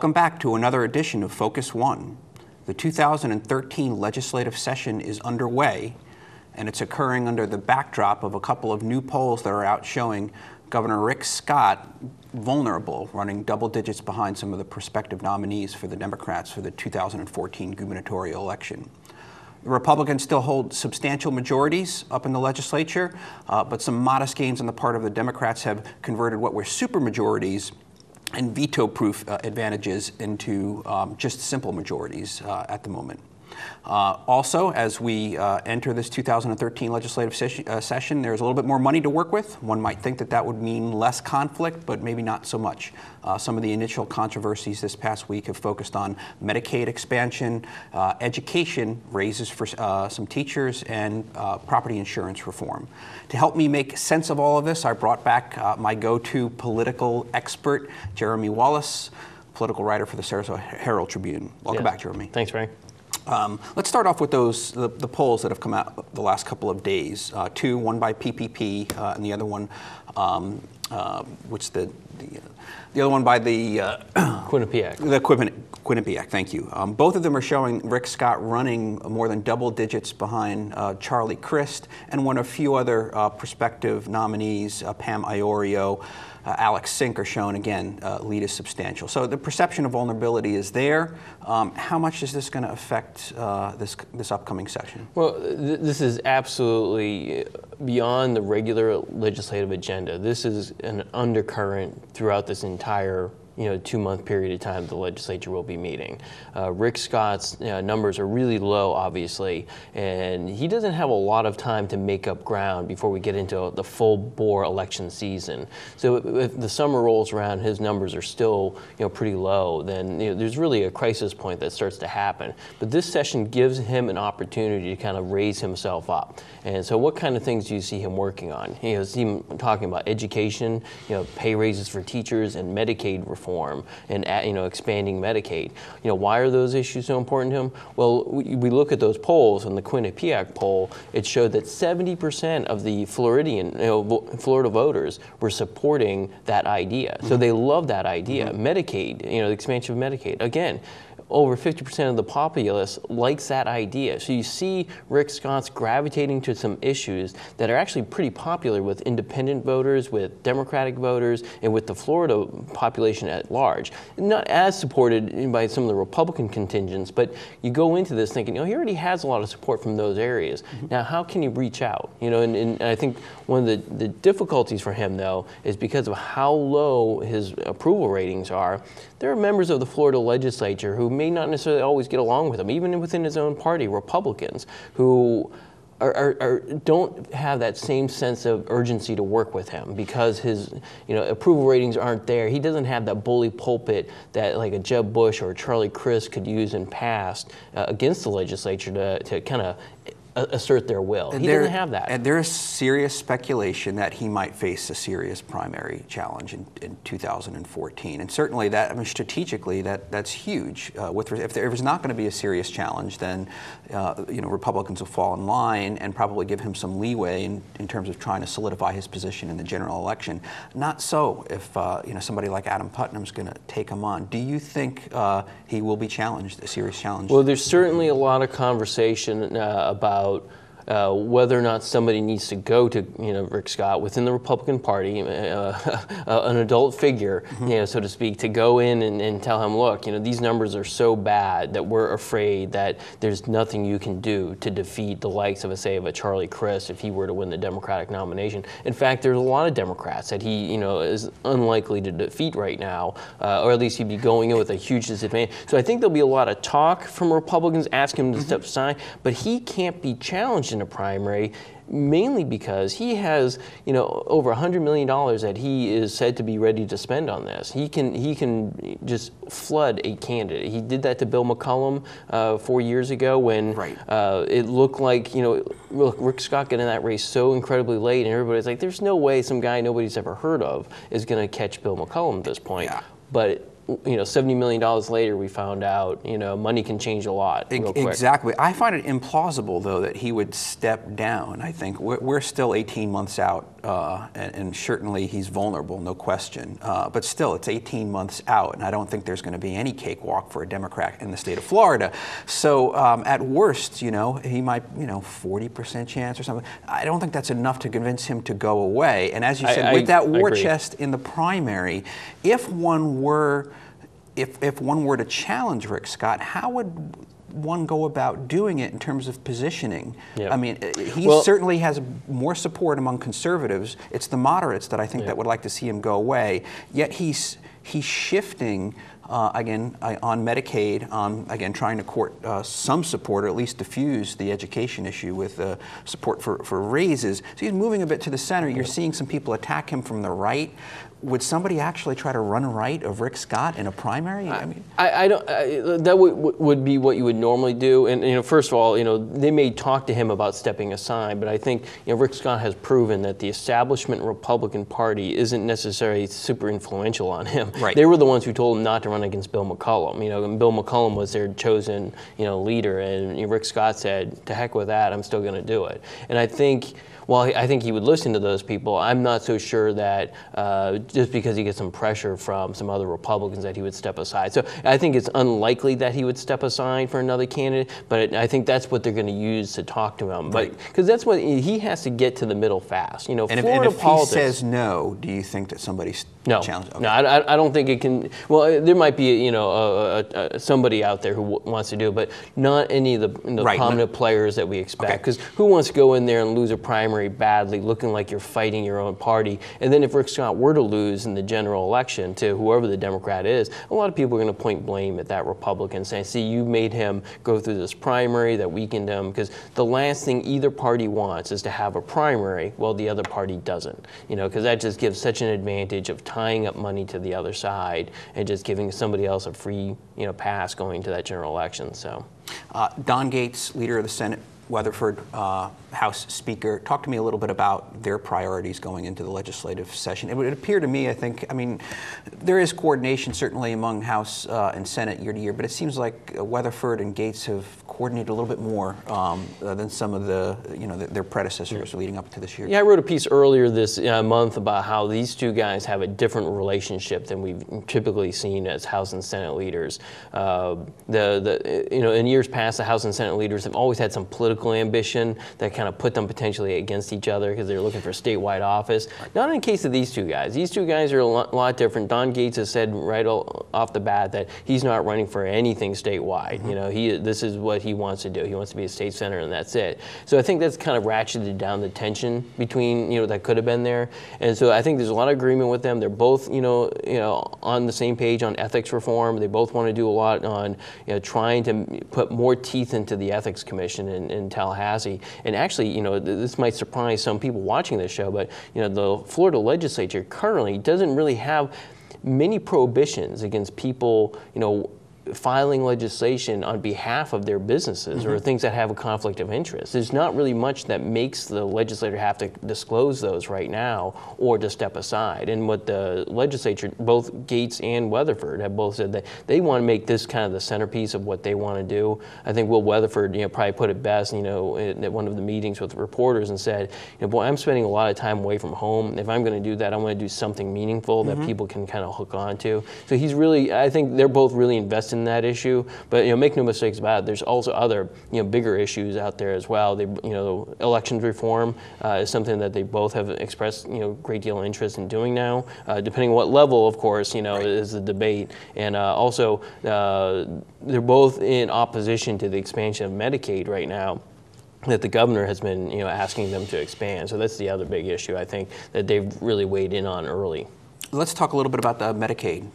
Welcome back to another edition of Focus One. The 2013 legislative session is underway, and it's occurring under the backdrop of a couple of new polls that are out showing Governor Rick Scott vulnerable, running double digits behind some of the prospective nominees for the Democrats for the 2014 gubernatorial election. The Republicans still hold substantial majorities up in the legislature, but some modest gains on the part of the Democrats have converted what were supermajorities and veto-proof advantages into just simple majorities at the moment. Also, as we enter this 2013 legislative session, there's a little bit more money to work with. One might think that that would mean less conflict, but maybe not so much. Some of the initial controversies this past week have focused on Medicaid expansion, education raises for some teachers, and property insurance reform. To help me make sense of all of this, I brought back my go-to political expert, Jeremy Wallace, political writer for the Sarasota Herald-Tribune. Welcome back, Jeremy. Thanks, Ray. Let's start off with the polls that have come out the last couple of days. One by PPP, and the other one, the other one by the Quinnipiac. The Quinnipiac. Thank you. Both of them are showing Rick Scott running more than double digits behind Charlie Crist and one of a few other prospective nominees, Pam Iorio. Alex Sink are shown again, lead is substantial. So the perception of vulnerability is there. How much is this going to affect this upcoming session? Well, this is absolutely beyond the regular legislative agenda. This is an undercurrent throughout this entire 2-month period of time the legislature will be meeting. Rick Scott's numbers are really low, obviously, and he doesn't have a lot of time to make up ground before we get into the full-bore election season. So if the summer rolls around, his numbers are still pretty low, then there's really a crisis point that starts to happen. But this session gives him an opportunity to kind of raise himself up. And so what kind of things do you see him working on? You see him talking about education, pay raises for teachers, and Medicaid reform, and expanding Medicaid. Why are those issues so important to him? Well, we look at those polls, and the Quinnipiac poll, it showed that 70% of the Florida voters were supporting that idea. So they love that idea. Medicaid, the expansion of Medicaid. Again, over 50% of the populace likes that idea. So you see Rick Scott's gravitating to some issues that are actually pretty popular with independent voters, with Democratic voters, and with the Florida population at large. Not as supported by some of the Republican contingents, but you go into this thinking, he already has a lot of support from those areas. Now, how can you reach out? And I think one of the difficulties for him, though, is because of how low his approval ratings are. There are members of the Florida legislature who may not necessarily always get along with him, even within his own party, Republicans, who don't have that same sense of urgency to work with him because his approval ratings aren't there. He doesn't have that bully pulpit that like a Jeb Bush or Charlie Crist could use in past against the legislature to kind of assert their will. He doesn't have that. And there is serious speculation that he might face a serious primary challenge in 2014. And certainly that, strategically, that's huge. If there is not going to be a serious challenge, then Republicans will fall in line and probably give him some leeway in terms of trying to solidify his position in the general election. Not so if somebody like Adam Putnam's going to take him on. Do you think he will be challenged, a serious challenge? Well, there's certainly a lot of conversation about whether or not somebody needs to go to Rick Scott within the Republican Party, an adult figure, so to speak, to go in and tell him, look, these numbers are so bad that we're afraid that there's nothing you can do to defeat the likes of a Charlie Crist if he were to win the Democratic nomination. In fact, there's a lot of Democrats that he is unlikely to defeat right now, or at least he'd be going in with a huge disadvantage. So I think there'll be a lot of talk from Republicans asking him to step aside, but he can't be challenged in a primary, mainly because he has, over $100 million that he is said to be ready to spend on this. He can just flood a candidate. He did that to Bill McCollum 4 years ago when it looked like, Rick Scott got in that race so incredibly late, and everybody's like, there's no way some guy nobody's ever heard of is going to catch Bill McCollum at this point. Yeah. But $70 million later, we found out, money can change a lot real quick. Exactly. I find it implausible, though, that he would step down. I think we're still 18 months out, and certainly he's vulnerable, no question. But still, it's 18 months out, and I don't think there's going to be any cakewalk for a Democrat in the state of Florida. So at worst, he might, 40% chance or something. I don't think that's enough to convince him to go away. And as you said, with that war chest in the primary, if one were to challenge Rick Scott, how would one go about doing it in terms of positioning? Yep. I mean, he certainly has more support among conservatives. It's the moderates that I think that would like to see him go away. Yet he's shifting again on Medicaid, again trying to court some support, or at least diffuse the education issue with support for raises. So he's moving a bit to the center. You're seeing some people attack him from the right. Would somebody actually try to run right of Rick Scott in a primary? I don't. That would be what you would normally do. And first of all, they may talk to him about stepping aside, but I think Rick Scott has proven that the establishment Republican Party isn't necessarily super influential on him. Right. They were the ones who told him not to run against Bill McCollum. And Bill McCollum was their chosen leader, and Rick Scott said, "To heck with that, I'm still going to do it." And I think, while I think he would listen to those people, I'm not so sure that just because he gets some pressure from some other Republicans that he would step aside. So I think it's unlikely that he would step aside for another candidate, but I think that's what they're going to use to talk to him. But because that's what he has to get to the middle fast. And if politics, he says no, do you think that somebody's challenged? Okay. No, I don't think it can. Well, there might be somebody out there who wants to do it, but not any of the prominent players that we expect. Because who wants to go in there and lose a primary badly, looking like you're fighting your own party? And then if Rick Scott were to lose in the general election to whoever the Democrat is, a lot of people are going to point blame at that Republican, saying, "See, you made him go through this primary that weakened him." Because the last thing either party wants is to have a primary while the other party doesn't. Because that just gives such an advantage of tying up money to the other side and just giving somebody else a free pass going to that general election. So, Don Gates, leader of the Senate, Weatherford, House Speaker, talk to me a little bit about their priorities going into the legislative session. It would appear to me, there is coordination certainly among House and Senate year to year, but it seems like Weatherford and Gates have coordinated a little bit more than some of their predecessors leading up to this year. Yeah, I wrote a piece earlier this month about how these two guys have a different relationship than we've typically seen as House and Senate leaders. In years past, the House and Senate leaders have always had some political ambition that kind of put them potentially against each other because they're looking for statewide office. Not in the case of these two guys. These two guys are a lot different. Don Gates has said right off the bat that he's not running for anything statewide. This is what he wants to do. He wants to be a state senator, and that's it. So I think that's kind of ratcheted down the tension between that could have been there. And so I think there's a lot of agreement with them. They're both on the same page on ethics reform. They both want to do a lot on trying to put more teeth into the ethics commission in Tallahassee. And actually, this might surprise some people watching this show, but the Florida legislature currently doesn't really have many prohibitions against people, filing legislation on behalf of their businesses or things that have a conflict of interest. There's not really much that makes the legislator have to disclose those right now or to step aside. And what the legislature, both Gates and Weatherford, have both said that they want to make this kind of the centerpiece of what they want to do. I think Will Weatherford, probably put it best, at one of the meetings with reporters and said, boy, I'm spending a lot of time away from home. If I'm going to do that, I want to do something meaningful that people can kind of hook on to. So he's really, I think they're both really invested in that issue, but make no mistakes about it. There's also other bigger issues out there as well. Elections reform is something that they both have expressed great deal of interest in doing now. Depending on what level, of course, is the debate. And also, they're both in opposition to the expansion of Medicaid right now that the governor has been asking them to expand. So that's the other big issue I think that they've really weighed in on early. Let's talk a little bit about the Medicaid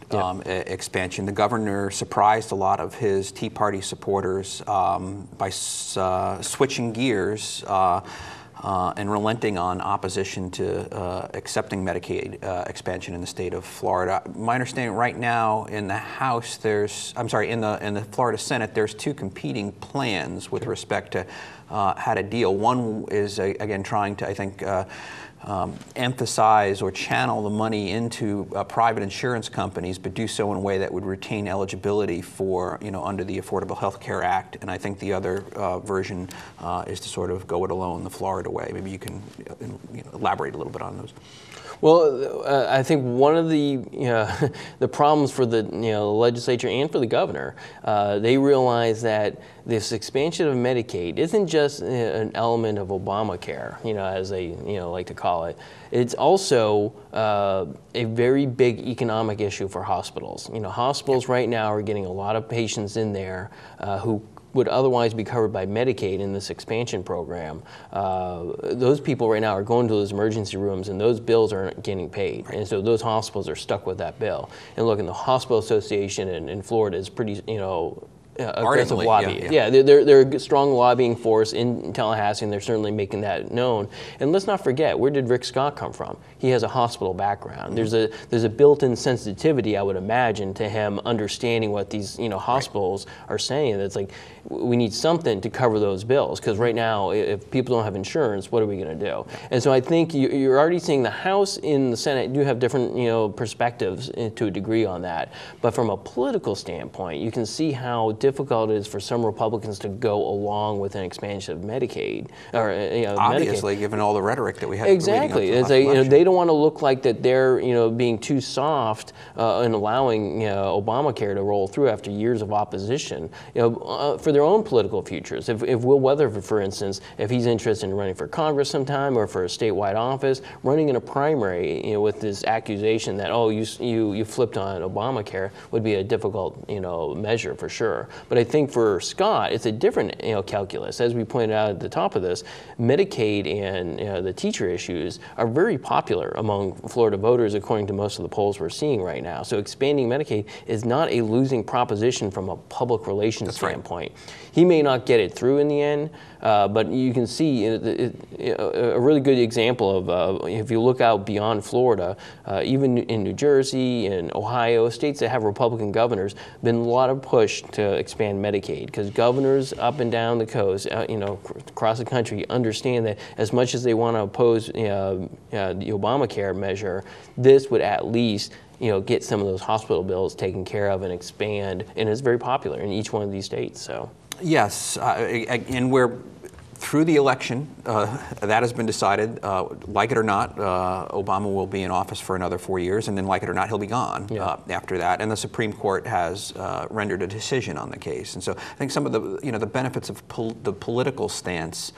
expansion. The governor surprised a lot of his Tea Party supporters by switching gears and relenting on opposition to accepting Medicaid expansion in the state of Florida. My understanding right now in the House, in the Florida Senate, there's two competing plans with respect to how to deal. One is, again, trying to, I think, emphasize or channel the money into private insurance companies, but do so in a way that would retain eligibility for, under the Affordable Health Care Act. And I think the other version is to sort of go it alone the Florida way. Maybe you can elaborate a little bit on those. Well, I think one of the the problems for the legislature and for the governor, they realize that this expansion of Medicaid isn't just an element of Obamacare, as they like to call it. It's also a very big economic issue for hospitals. Hospitals right now are getting a lot of patients in there who would otherwise be covered by Medicaid in this expansion program. Those people right now are going to those emergency rooms and those bills aren't getting paid. And so those hospitals are stuck with that bill. And look, in the Hospital Association in Florida is pretty, aggressive lobbying. Yeah, they're a strong lobbying force in Tallahassee, and they're certainly making that known. And let's not forget, where did Rick Scott come from? He has a hospital background. Mm-hmm. There's a built-in sensitivity, I would imagine, to him understanding what these hospitals are saying. It's like, we need something to cover those bills, because right now, if people don't have insurance, what are we going to do? And so I think you're already seeing the House and the Senate do have different perspectives to a degree on that. But from a political standpoint, you can see how difficult it is for some Republicans to go along with an expansion of Medicaid. Or obviously, Medicaid. Given all the rhetoric that we had. Exactly, they don't want to look like that they're being too soft in allowing Obamacare to roll through after years of opposition. For their own political futures. If Will Weatherford, for instance, if he's interested in running for Congress sometime or for a statewide office, running in a primary, with this accusation that you flipped on Obamacare would be a difficult measure for sure. But I think for Scott, it's a different calculus. As we pointed out at the top of this, Medicaid and the teacher issues are very popular among Florida voters, according to most of the polls we're seeing right now. So expanding Medicaid is not a losing proposition from a public relations standpoint. Right. He may not get it through in the end, but you can see a really good example of if you look out beyond Florida, even in New Jersey and Ohio, states that have Republican governors, been a lot of push to expand Medicaid, because governors up and down the coast, across the country, understand that as much as they want to oppose the Obamacare measure, this would at least get some of those hospital bills taken care of and expand, and it's very popular in each one of these states. So. Yes, and we're through the election. That has been decided. Like it or not, Obama will be in office for another 4 years, and then like it or not, he'll be gone after that. And the Supreme Court has rendered a decision on the case. And so I think some of the benefits of the political stance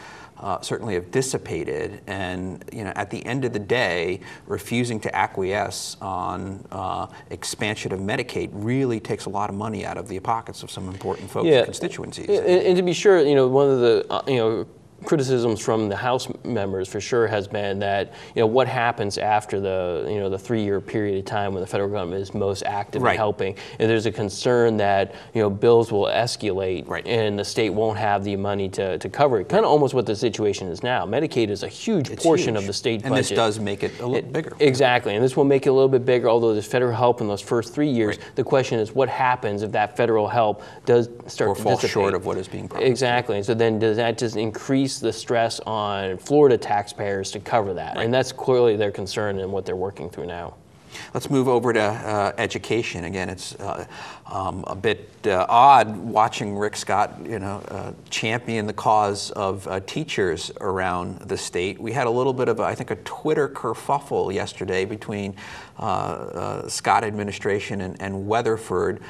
certainly have dissipated, and at the end of the day, refusing to acquiesce on expansion of Medicaid really takes a lot of money out of the pockets of some important folks and constituencies. And to be sure, one of the criticisms from the House members for sure has been that what happens after the the 3-year period of time when the federal government is most active in helping, and there's a concern that bills will escalate and the state won't have the money to cover it. Kind of almost what the situation is now. Medicaid is a huge portion of the state budget, and this does make it a little bigger. Exactly, and this will make it a little bit bigger. Although there's federal help in those first 3 years, the question is what happens if that federal help does start to fall short of what is being promised. Exactly, and so then does that just increase the stress on Florida taxpayers to cover that? And that's clearly their concern and what they're working through now. Let's move over to education. Again, it's a bit odd watching Rick Scott, champion the cause of teachers around the state. We had a little bit of, I think, a Twitter kerfuffle yesterday between Scott administration and Weatherford.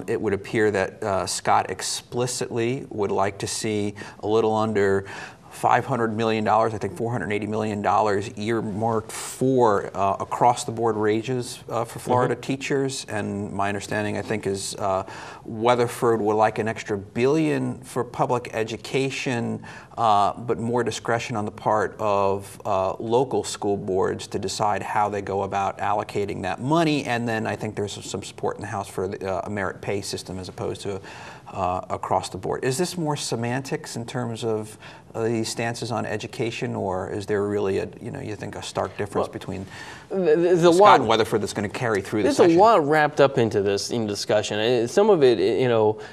It would appear that Scott explicitly would like to see a little under $500 million, I think $480 million earmarked for across-the-board raises for Florida teachers. And my understanding, I think, is Weatherford would like an extra $1 billion for public education, but more discretion on the part of local school boards to decide how they go about allocating that money. And then I think there's some support in the House for a merit pay system as opposed to across the board. Is this more semantics in terms of these stances on education, or is there really you think a stark difference between Scott and Weatherford that's going to carry through the session? There's a lot wrapped up into this discussion. Some of it,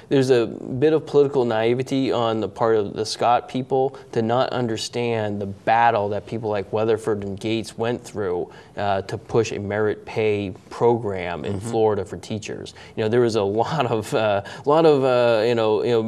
there's a bit of political naivety on the part of the Scott people to not understand the battle that people like Weatherford and Gates went through to push a merit pay program in Florida for teachers. There was a lot of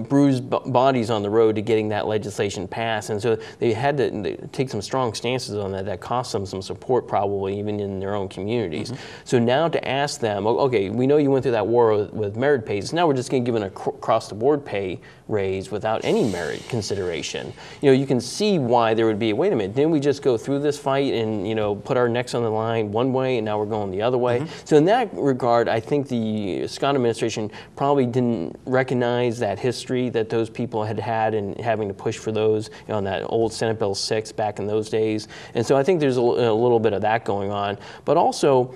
bruised bodies on the road to getting that legislation passed. And so they had to take some strong stances on that cost them some support, probably even in their own communities. So now to ask them, okay, we know you went through that war with merit pays, now we're just going to give an across-the-board pay raise without any merit consideration. You can see why there would be, wait a minute, didn't we just go through this fight and put our necks on the line one way and now we're going the other way? So in that regard, I think the Scott administration probably didn't recognize that history that those people had in having to push for those on that old Senate Bill 6 back in those days. And so I think there's a little bit of that going on. But also,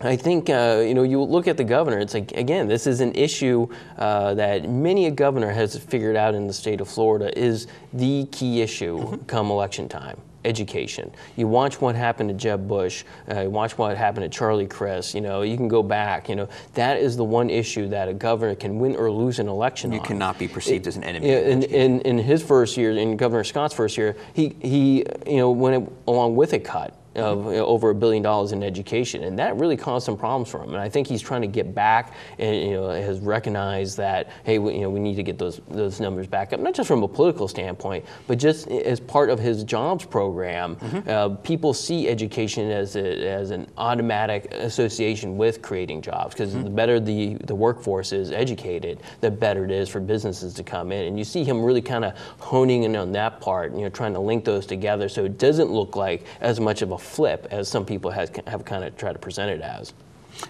I think, you look at the governor, it's like, again, this is an issue that many a governor has figured out in the state of Florida is the key issue come election time. Education. You watch what happened to Jeb Bush, you watch what happened to Charlie Crist, you can go back, that is the one issue that a governor can win or lose an election on. You cannot be perceived as an enemy. In his first year, in Governor Scott's first year, he went along with a cut of over $1 billion in education, and that really caused some problems for him. And I think he's trying to get back, and has recognized that, hey, we need to get those numbers back up, not just from a political standpoint, but just as part of his jobs program. People see education as an automatic association with creating jobs, because the better the workforce is educated, the better it is for businesses to come in. And you see him really kind of honing in on that part, trying to link those together so it doesn't look like as much of a flip as some people have kind of tried to present it as.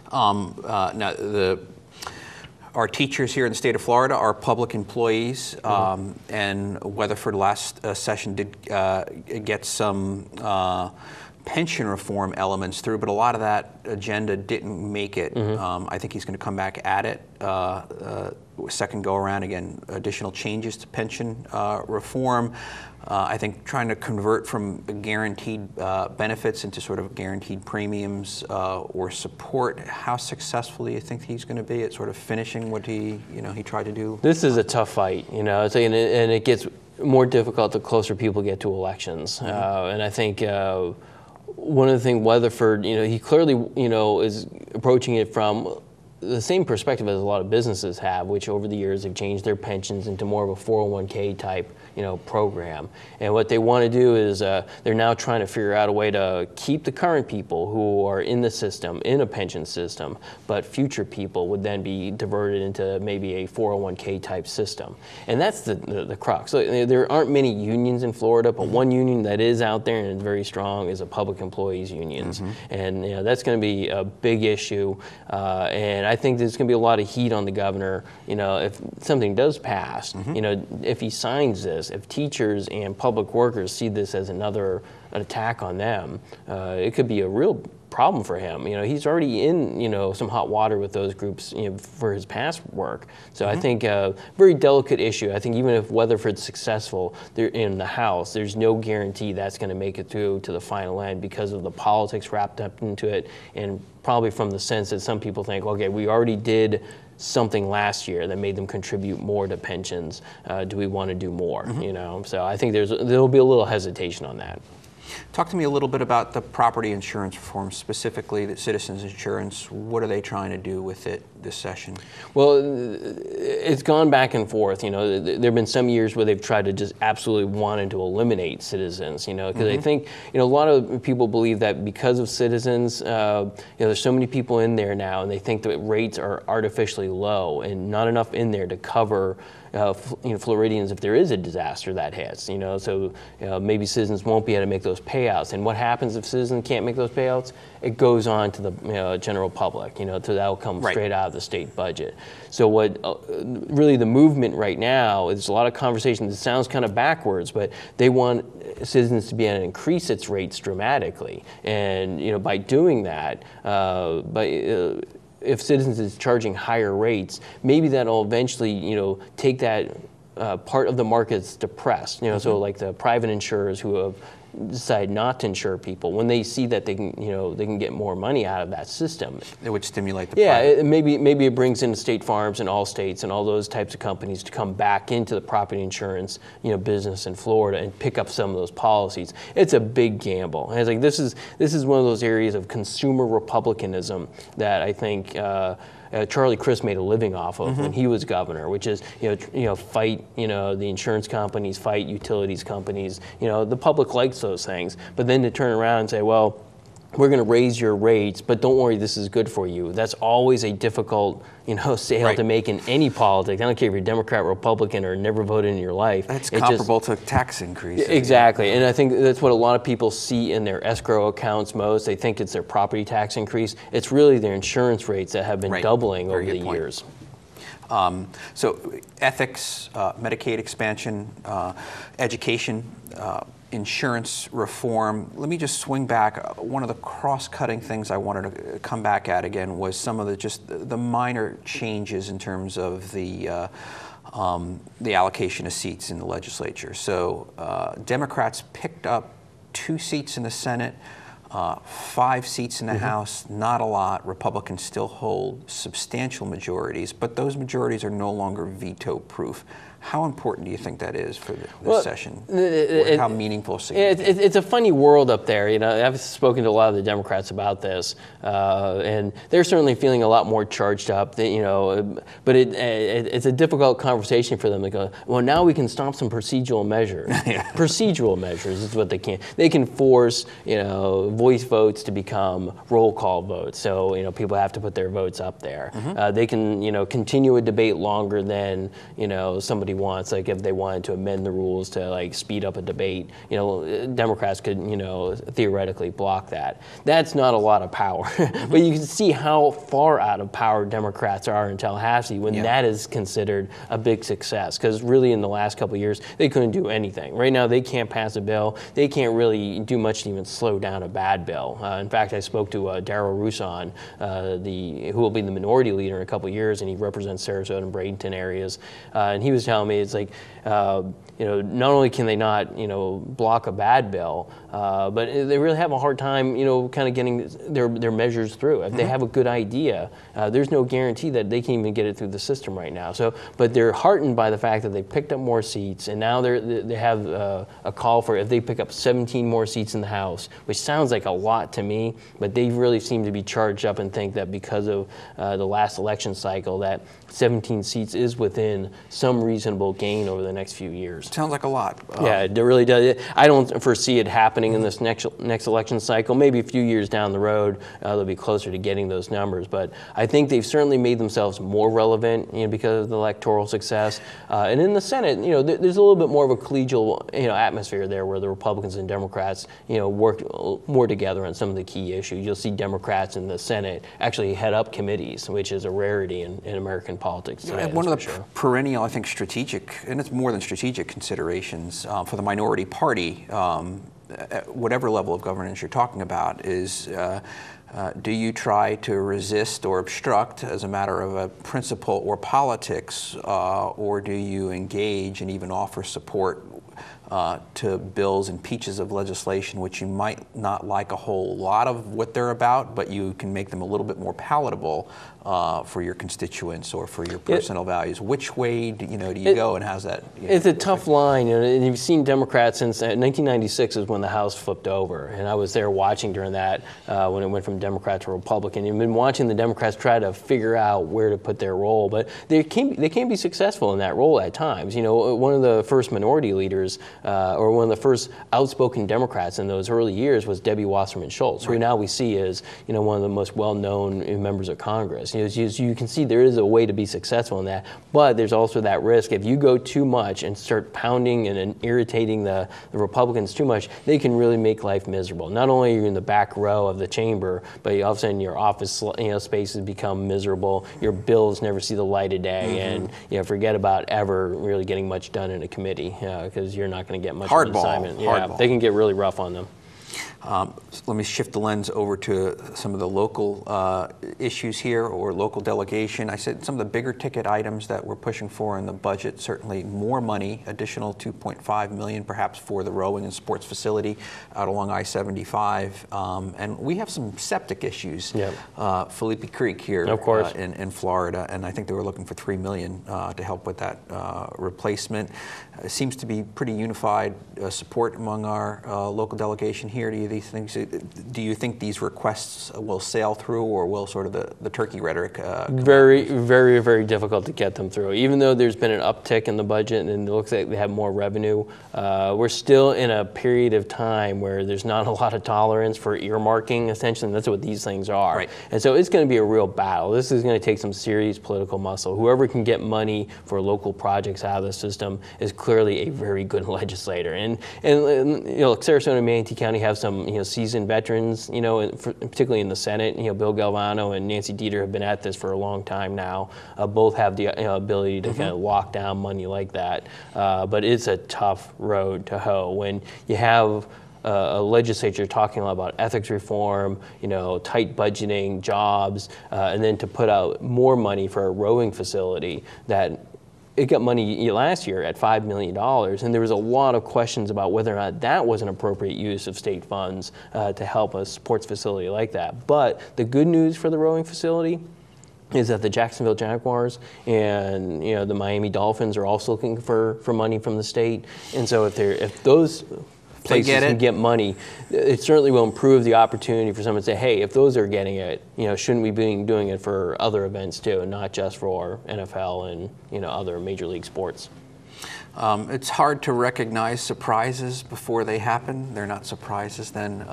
Now, our teachers here in the state of Florida are public employees, and Weatherford last session did get some pension reform elements through, but a lot of that agenda didn't make it. I think he's going to come back at it second go around again. Additional changes to pension reform. I think trying to convert from guaranteed benefits into sort of guaranteed premiums or support. How successful do you think he's going to be at sort of finishing what he tried to do? This is a tough fight, and it gets more difficult the closer people get to elections. And I think one of the things Weatherford, he clearly, is approaching it from the same perspective as a lot of businesses have, which over the years have changed their pensions into more of a 401k type program. And what they want to do is they're now trying to figure out a way to keep the current people who are in the system, in a pension system, but future people would then be diverted into maybe a 401k type system. And that's the crux. So there aren't many unions in Florida, but one union that is out there and is very strong is a public employees unions. And that's going to be a big issue. And I think there's going to be a lot of heat on the governor, if something does pass, if he signs this, if teachers and public workers see this as another attack on them, it could be a real problem for him. He's already in, some hot water with those groups, for his past work. So I think a very delicate issue. I think even if Weatherford's successful in the House, there's no guarantee that's going to make it through to the final end because of the politics wrapped up into it, and probably from the sense that some people think, okay, we already did something last year that made them contribute more to pensions. Do we want to do more? So I think there'll be a little hesitation on that. Talk to me a little bit about the property insurance reform, specifically the citizens insurance. What are they trying to do with it this session? Well, it's gone back and forth. There have been some years where they've tried to just absolutely wanted to eliminate citizens, because I think, a lot of people believe that because of citizens, there's so many people in there now, and they think that rates are artificially low and not enough in there to cover Floridians if there is a disaster that hits, so maybe citizens won't be able to make those payouts. And what happens if citizens can't make those payouts? It goes on to the general public, so that will come straight out of the state budget. So what really the movement right now is a lot of conversations. It sounds kind of backwards, but they want citizens to be able to increase its rates dramatically. And by doing that, if Citizens is charging higher rates, maybe that'll eventually, take that part of the market that's depressed. So like the private insurers who have decide not to insure people, when they see that they can get more money out of that system, it would stimulate the private. Maybe it brings in State Farms and Allstates and all those types of companies to come back into the property insurance business in Florida and pick up some of those policies. It's a big gamble, and it's like this is one of those areas of consumer republicanism that I think Charlie Crist made a living off of when he was governor, which is fight the insurance companies, fight utilities companies. The public likes those things, but then to turn around and say, well, we're going to raise your rates, but don't worry, this is good for you. That's always a difficult, sale to make in any politics. I don't care if you're Democrat, Republican, or never voted in your life. That's comparable to tax increases. Exactly, and I think that's what a lot of people see in their escrow accounts most. They think it's their property tax increase. It's really their insurance rates that have been doubling over the years. So ethics, Medicaid expansion, education, insurance reform. Let me just swing back. One of the cross-cutting things I wanted to come back at again was some of the minor changes in terms of the allocation of seats in the legislature. So Democrats picked up 2 seats in the Senate, 5 seats in the House, not a lot. Republicans still hold substantial majorities, but those majorities are no longer veto-proof. How important do you think that is for this session? How meaningful? It's a funny world up there. I've spoken to a lot of the Democrats about this, and they're certainly feeling a lot more charged up. But it's a difficult conversation for them to go, well, now we can stop some procedural measures. Procedural measures is what they can. They can force voice votes to become roll call votes. So people have to put their votes up there. They can continue a debate longer than somebody wants, like if they wanted to amend the rules to speed up a debate, Democrats could theoretically block that. That's not a lot of power, but you can see how far out of power Democrats are in Tallahassee when that is considered a big success, because really in the last couple of years they couldn't do anything. Right now they can't pass a bill, they can't really do much to even slow down a bad bill. In fact, I spoke to Darryl Rousson, who will be the minority leader in a couple of years, and he represents Sarasota and Bradenton areas, and he was telling me it's like not only can they not block a bad bill, but they really have a hard time kind of getting their measures through. If they have a good idea, there's no guarantee that they can even get it through the system right now. But they're heartened by the fact that they picked up more seats, and now they have a call for if they pick up 17 more seats in the House, which sounds like a lot to me, but they really seem to be charged up and think that because of the last election cycle that 17 seats is within some reasonable gain over the next few years. Sounds like a lot. Yeah, it really does. I don't foresee it happening in this next election cycle. Maybe a few years down the road, they'll be closer to getting those numbers. But I think they've certainly made themselves more relevant, because of the electoral success. And in the Senate, there's a little bit more of a collegial, atmosphere there, where the Republicans and Democrats, work more together on some of the key issues. You'll see Democrats in the Senate actually head up committees, which is a rarity in American politics today. One of the perennial, I think, strategic, and it's more than strategic considerations for the minority party, at whatever level of governance you're talking about, is do you try to resist or obstruct as a matter of a principle or politics, or do you engage and even offer support to bills and pieces of legislation which you might not like a whole lot of what they're about, but you can make them a little bit more palatable for your constituents or for your personal values? Which way do you go, and how's that? It's a tough line, and you've seen Democrats since 1996 is when the House flipped over, and I was there watching during that when it went from Democrat to Republican. You've been watching the Democrats try to figure out where to put their role, but they can be successful in that role at times. One of the first minority leaders, or one of the first outspoken Democrats in those early years was Debbie Wasserman Schultz, who now we see as one of the most well-known members of Congress. You can see there is a way to be successful in that, but there's also that risk. If you go too much and start pounding and irritating the Republicans too much, they can really make life miserable. Not only are you in the back row of the chamber, but all of a sudden your office spaces become miserable, your bills never see the light of day, and forget about ever really getting much done in a committee, because you're not going to get much of an assignment. Hardball. They can get really rough on them. Let me shift the lens over to some of the local issues here, or local delegation. I said some of the bigger ticket items that we're pushing for in the budget, certainly more money, additional $2.5 million perhaps for the rowing and sports facility out along I-75. And we have some septic issues. Yep. Felipe Creek here of course. In Florida, and I think they were looking for $3 million to help with that replacement. It seems to be pretty unified support among our local delegation here. Do you think these requests will sail through, or will sort of the turkey rhetoric very difficult to get them through? Even though there's been an uptick in the budget and it looks like they have more revenue, we're still in a period of time where there's not a lot of tolerance for earmarking, essentially, and that's what these things are. Right. And so it's going to be a real battle. This is going to take some serious political muscle. Whoever can get money for local projects out of the system is clearly a very good legislator. And Sarasota and Manatee County have some seasoned veterans, particularly in the Senate. Bill Galvano and Nancy Dieter have been at this for a long time now. Both have the ability to kind of lock down money like that. But it's a tough road to hoe when you have a legislature talking a lot about ethics reform, tight budgeting, jobs, and then to put out more money for a rowing facility that it got money last year at $5 million, and there was a lot of questions about whether or not that was an appropriate use of state funds to help a sports facility like that. But the good news for the rowing facility is that the Jacksonville Jaguars and the Miami Dolphins are also looking for money from the state, and so if those places can get money, it certainly will improve the opportunity for someone to say, hey, if those are getting it, shouldn't we be doing it for other events too, and not just for NFL and other major league sports? It's hard to recognize surprises before they happen. They're not surprises then.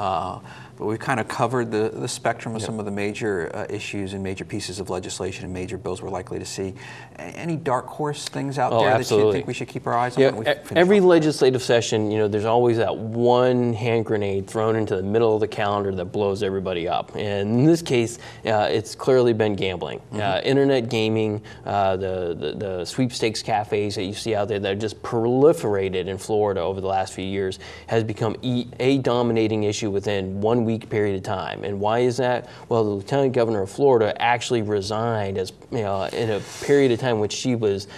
But we've kind of covered the spectrum of some of the major issues and major pieces of legislation and major bills we're likely to see. Any dark horse things out there absolutely. that you think we should keep our eyes on? Every legislative session, there's always that one hand grenade thrown into the middle of the calendar that blows everybody up. And in this case, it's clearly been gambling. Internet gaming, the sweepstakes cafes that you see out there that are just proliferated in Florida over the last few years has become a dominating issue within 1 week period of time. And why is that? Well, the Lieutenant Governor of Florida actually resigned as in a period of time which she was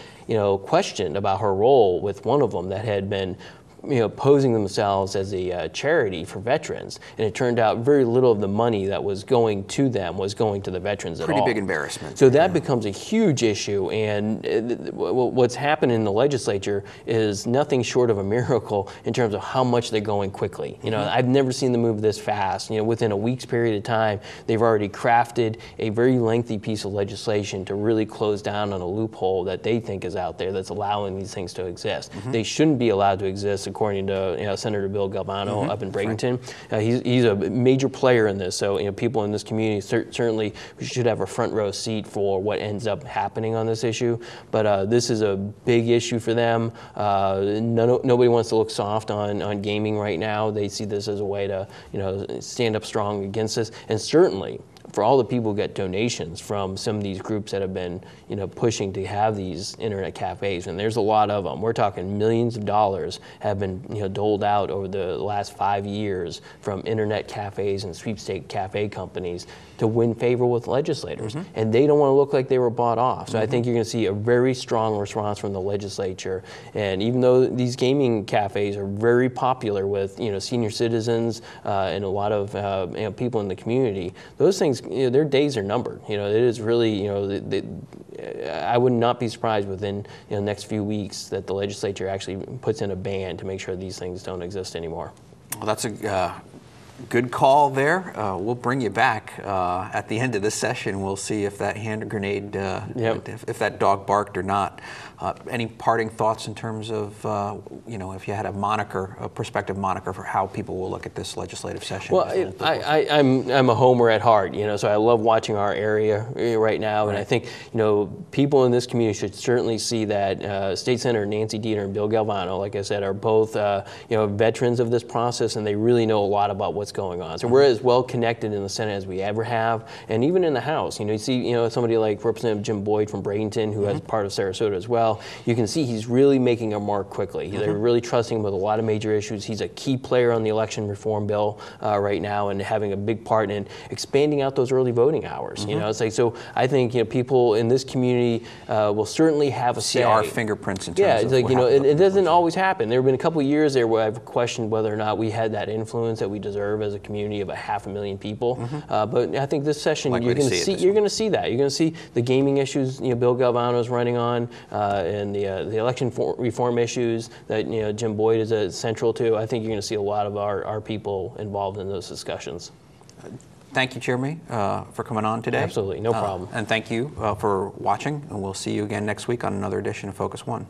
questioned about her role with one of them that had been posing themselves as a charity for veterans, and it turned out very little of the money that was going to them was going to the veterans at all. Pretty big embarrassment. So that becomes a huge issue, and what's happened in the legislature is nothing short of a miracle in terms of how much they're going quickly. I've never seen them move this fast. Within a week's period of time, they've already crafted a very lengthy piece of legislation to really close down on a loophole that they think is out there that's allowing these things to exist. They shouldn't be allowed to exist, according to Senator Bill Galvano up in Bradenton. He's a major player in this, so people in this community certainly should have a front row seat for what ends up happening on this issue. But this is a big issue for them. Nobody wants to look soft on gaming right now. They see this as a way to stand up strong against this, and certainly for all the people who get donations from some of these groups that have been, pushing to have these internet cafes, and there's a lot of them. We're talking millions of dollars have been, doled out over the last 5 years from internet cafes and sweepstake cafe companies to win favor with legislators, and they don't want to look like they were bought off. So I think you're going to see a very strong response from the legislature. And even though these gaming cafes are very popular with senior citizens and a lot of people in the community, those things, their days are numbered. It is really, I would not be surprised within the next few weeks that the legislature actually puts in a ban to make sure these things don't exist anymore. Well, that's a good call there. We'll bring you back at the end of this session. We'll see if that hand grenade, if that dog barked or not. Any parting thoughts in terms of, if you had a prospective moniker for how people will look at this legislative session? Well, I'm a homer at heart, so I love watching our area right now, and I think, people in this community should certainly see that State Senator Nancy Dieter and Bill Galvano, like I said, are both, veterans of this process, and they really know a lot about what what's going on. So we're as well connected in the Senate as we ever have, and even in the House. You see, somebody like Representative Jim Boyd from Bradenton, who is part of Sarasota as well. You can see he's really making a mark quickly. They're really trusting him with a lot of major issues. He's a key player on the election reform bill right now, and having a big part in expanding out those early voting hours. It's like, so I think people in this community will certainly have a say. See our fingerprints in terms yeah, of it's like, what happens. it doesn't always happen. There have been a couple of years there where I've questioned whether or not we had that influence that we deserve as a community of 500,000 people. But I think this session, you're going to see that. You're going to see the gaming issues Bill Galvano's running on, and the election reform issues that Jim Boyd is central to. I think you're going to see a lot of our people involved in those discussions. Thank you, Jeremy, for coming on today. Absolutely, no problem. And thank you for watching, and we'll see you again next week on another edition of Focus One.